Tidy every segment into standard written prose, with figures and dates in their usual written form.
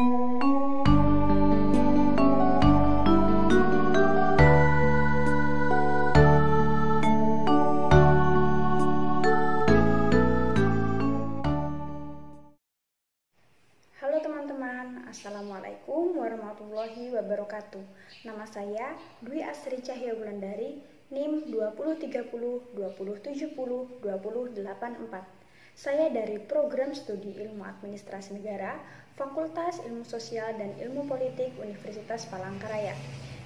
Halo teman-teman, Assalamualaikum warahmatullahi wabarakatuh. Nama saya Dwi Asri Cahya Wulandari, NIM 2030-2070-2084. Saya dari Program Studi Ilmu Administrasi Negara, Fakultas Ilmu Sosial dan Ilmu Politik Universitas Palangkaraya.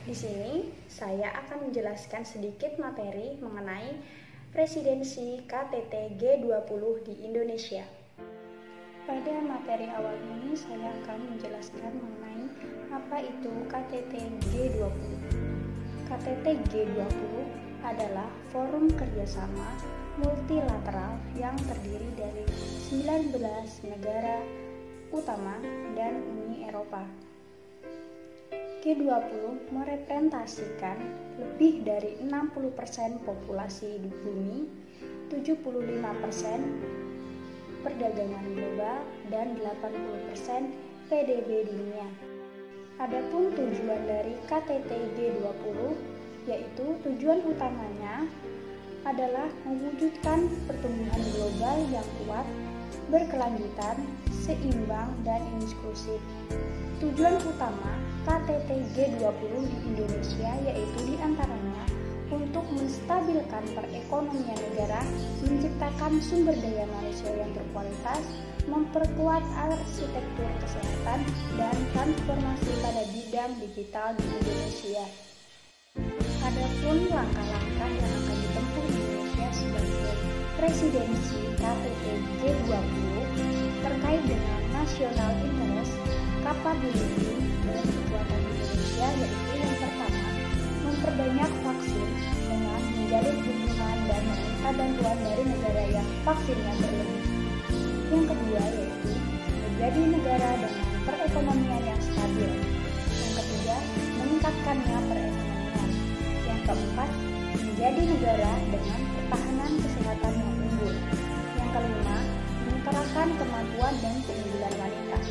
Di sini saya akan menjelaskan sedikit materi mengenai presidensi KTT G20 di Indonesia. Pada materi awal ini saya akan menjelaskan mengenai apa itu KTT G20. KTT G20 adalah forum kerjasama multilateral yang terdiri dari 19 negara utama dan Uni Eropa. G20 merepresentasikan lebih dari 60% populasi di bumi, 75% perdagangan global, dan 80% PDB dunia. Adapun tujuan dari KTT G20 yaitu tujuan utamanya adalah mewujudkan pertumbuhan global yang kuat, berkelanjutan, seimbang, dan inklusif. Tujuan utama KTT G20 di Indonesia yaitu diantaranya untuk menstabilkan perekonomian negara, menciptakan sumber daya manusia yang berkualitas, memperkuat arsitektur kesehatan, dan transformasi pada bidang digital di Indonesia. Adapun langkah-langkah yang akan ditempuh Indonesia sebagai presidensi KTT G20 terkait dengan national interest, capability, dan kekuatan Indonesia yaitu yang pertama, memperbanyak vaksin dengan menjalin hubungan dan meminta bantuan dari negara yang vaksinnya berlebih. Yang kedua yaitu menjadi negara dengan perekonomian yang stabil. Yang ketiga, meningkatkannya perekonomian. Yang keempat, menjadi negara dengan pertahanan kesehatan yang unggul. Yang kelima, mengutarakan kemampuan dan keunggulan wanita.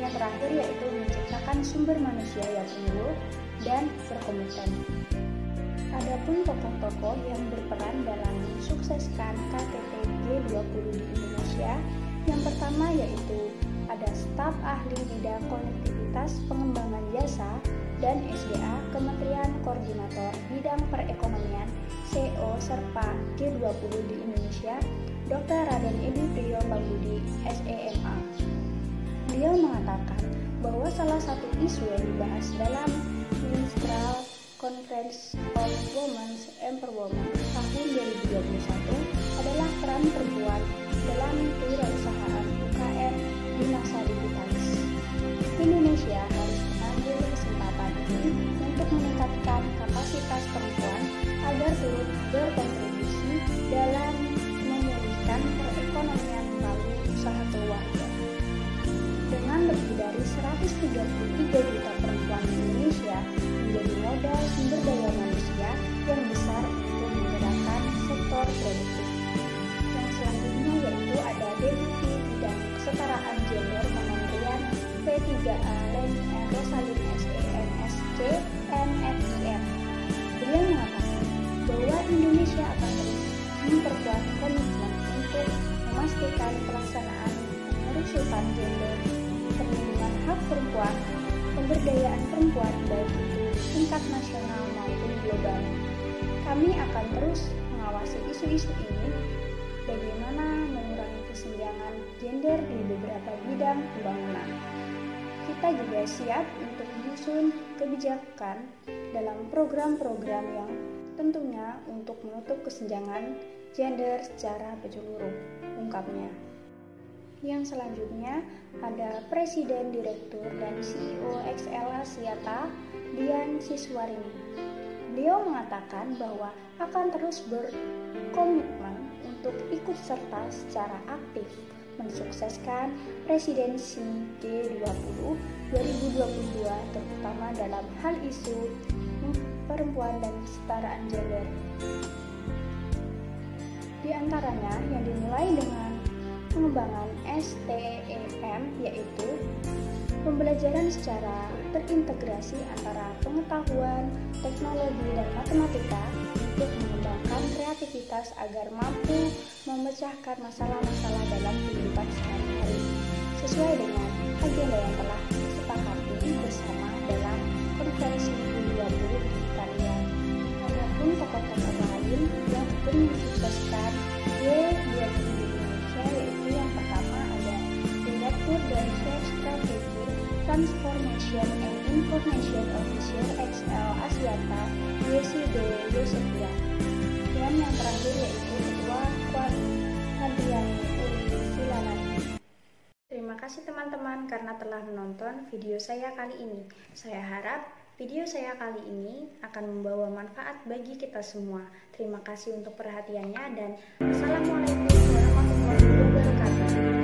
Yang terakhir yaitu menciptakan sumber manusia yang unggul dan berkomitmen. Adapun tokoh-tokoh yang berperan dalam mensukseskan KTT G20 di Indonesia, yang pertama yaitu ada staf ahli bidang konektivitas pengembangan jasa dan SDA Kementerian Koordinator Bidang Perekonomian CO Serpa G20 di Indonesia, Dr. Raden Edi Priyo Pambudi, SEMA. Beliau mengatakan bahwa salah satu isu yang dibahas dalam Ministerial Conference of Women's Empowerment tahun 2021 adalah peran perempuan dalam kewirausahaan UKM di masa digitalis. Indonesia harus mengambil kesempatan ini untuk meningkatkan kapasitas perempuan agar turut berkontribusi dalam memulihkan perekonomian melalui usaha keluarga. Dengan lebih dari 133 juta perempuan di Indonesia menjadi modal sumber daya manusia yang besar untuk menggerakkan sektor produktif. Yang selanjutnya yaitu ada Deputi Bidang Kesetaraan Gender Kementerian P3A Leni Rosalin SEMSC MFIM. Beliau mengatakan bahwa Indonesia akan terus memperkuat komitmen untuk memastikan pelaksanaan pengurusan gender, perlindungan hak perempuan, pemberdayaan perempuan baik itu tingkat nasional maupun global. Kami akan terus mengawasi isu-isu ini, bagaimana mengurangi kesenjangan gender di beberapa bidang pembangunan. Kita juga siap untuk menyusun kebijakan dalam program-program yang tentunya untuk menutup kesenjangan gender secara menyeluruh, ungkapnya. Yang selanjutnya ada Presiden Direktur dan CEO XL Axiata, Dian Siswarini. Beliau mengatakan bahwa akan terus berkomitmen untuk ikut serta secara aktif mensukseskan presidensi G20 2022 terutama dalam hal isu perempuan dan kesetaraan gender. Di antaranya yang dimulai dengan pengembangan STEM yaitu Pembelajaran secara terintegrasi antara pengetahuan, teknologi, dan matematika untuk mengembangkan kreativitas agar mampu memecahkan masalah-masalah dalam kehidupan sehari-hari sesuai dengan agenda yang telah disepakati bersama dalam konferensi U20 di Italia. Adapun tokoh-tokoh lain yang ikut mensukseskan G20 di Indonesia yaitu yang pertama ada Direktur dan Chef Strategi Transformation and Information Officer XL Asiata Yeside Yosefia, dan yang terakhir yaitu Ketua Hadriani Uli Silanati. Terima kasih teman-teman karena telah menonton video saya kali ini. Saya harap video saya kali ini akan membawa manfaat bagi kita semua. Terima kasih untuk perhatiannya dan Assalamualaikum warahmatullahi wabarakatuh.